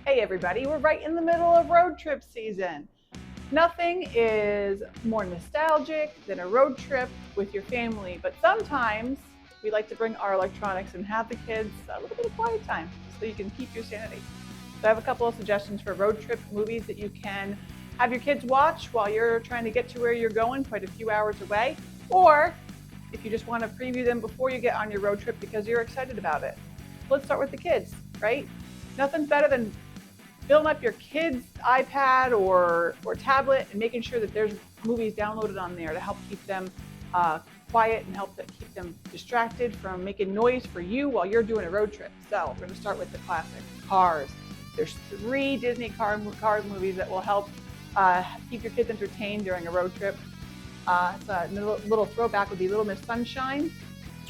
Hey everybody, we're right in the middle of road trip season. Nothing is more nostalgic than a road trip with your family, but sometimes we like to bring our electronics and have the kids a little bit of quiet time so you can keep your sanity. So I have a couple of suggestions for road trip movies that you can have your kids watch while you're trying to get to where you're going, quite a few hours away, or if you just want to preview them before you get on your road trip because you're excited about it. Let's start with the kids, right? Nothing's better than filling up your kid's iPad or tablet and making sure that there's movies downloaded on there to help keep them uh, quiet and help keep them distracted from making noise for you while you're doing a road trip. So we're going to start with the classic Cars. There's three Disney Cars movies that will help keep your kids entertained during a road trip. It's a little throwback would be Little Miss Sunshine.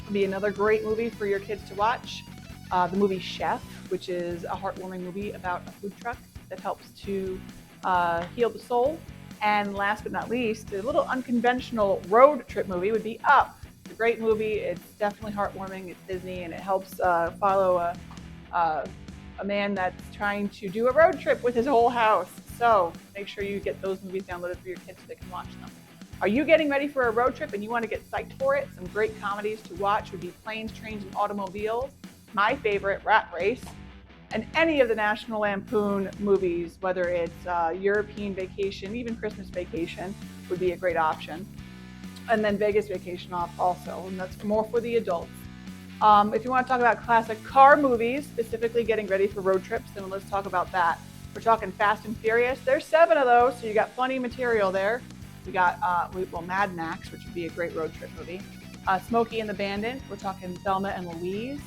Would be another great movie for your kids to watch. The movie Chef, which is a heartwarming movie about a food truck that helps to heal the soul. And last but not least, a little unconventional road trip movie would be Up. It's a great movie. It's definitely heartwarming. It's Disney, and it helps follow a, a man that's trying to do a road trip with his whole house. So make sure you get those movies downloaded for your kids so they can watch them. Are you getting ready for a road trip and you want to get psyched for it? Some great comedies to watch would be Planes, Trains, and Automobiles, my favorite, Rat Race, and any of the National Lampoon movies, whether it's European Vacation, even Christmas Vacation would be a great option. And then Vegas Vacation off also, and that's more for the adults. If you want to talk about classic car movies, specifically getting ready for road trips, then let's talk about that. We're talking Fast and Furious. There's 7 of those, so you got plenty of material there. We got, Mad Max, which would be a great road trip movie. Smokey and the Bandit. We're talking Thelma and Louise.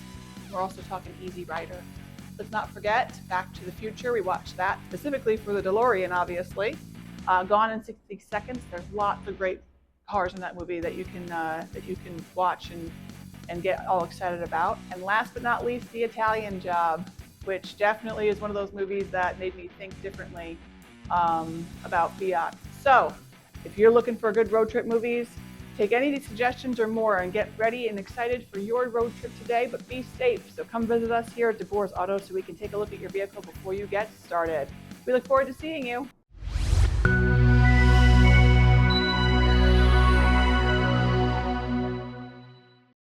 We're also talking Easy Rider. Let's not forget Back to the Future. We watched that specifically for the DeLorean, obviously. Gone in 60 Seconds. There's lots of great cars in that movie that you can watch and get all excited about. And last but not least, The Italian Job, which definitely is one of those movies that made me think differently about Fiat. So if you're looking for good road trip movies, take any of these suggestions or more and get ready and excited for your road trip today, but be safe. So come visit us here at DeBoer's Auto so we can take a look at your vehicle before you get started. We look forward to seeing you.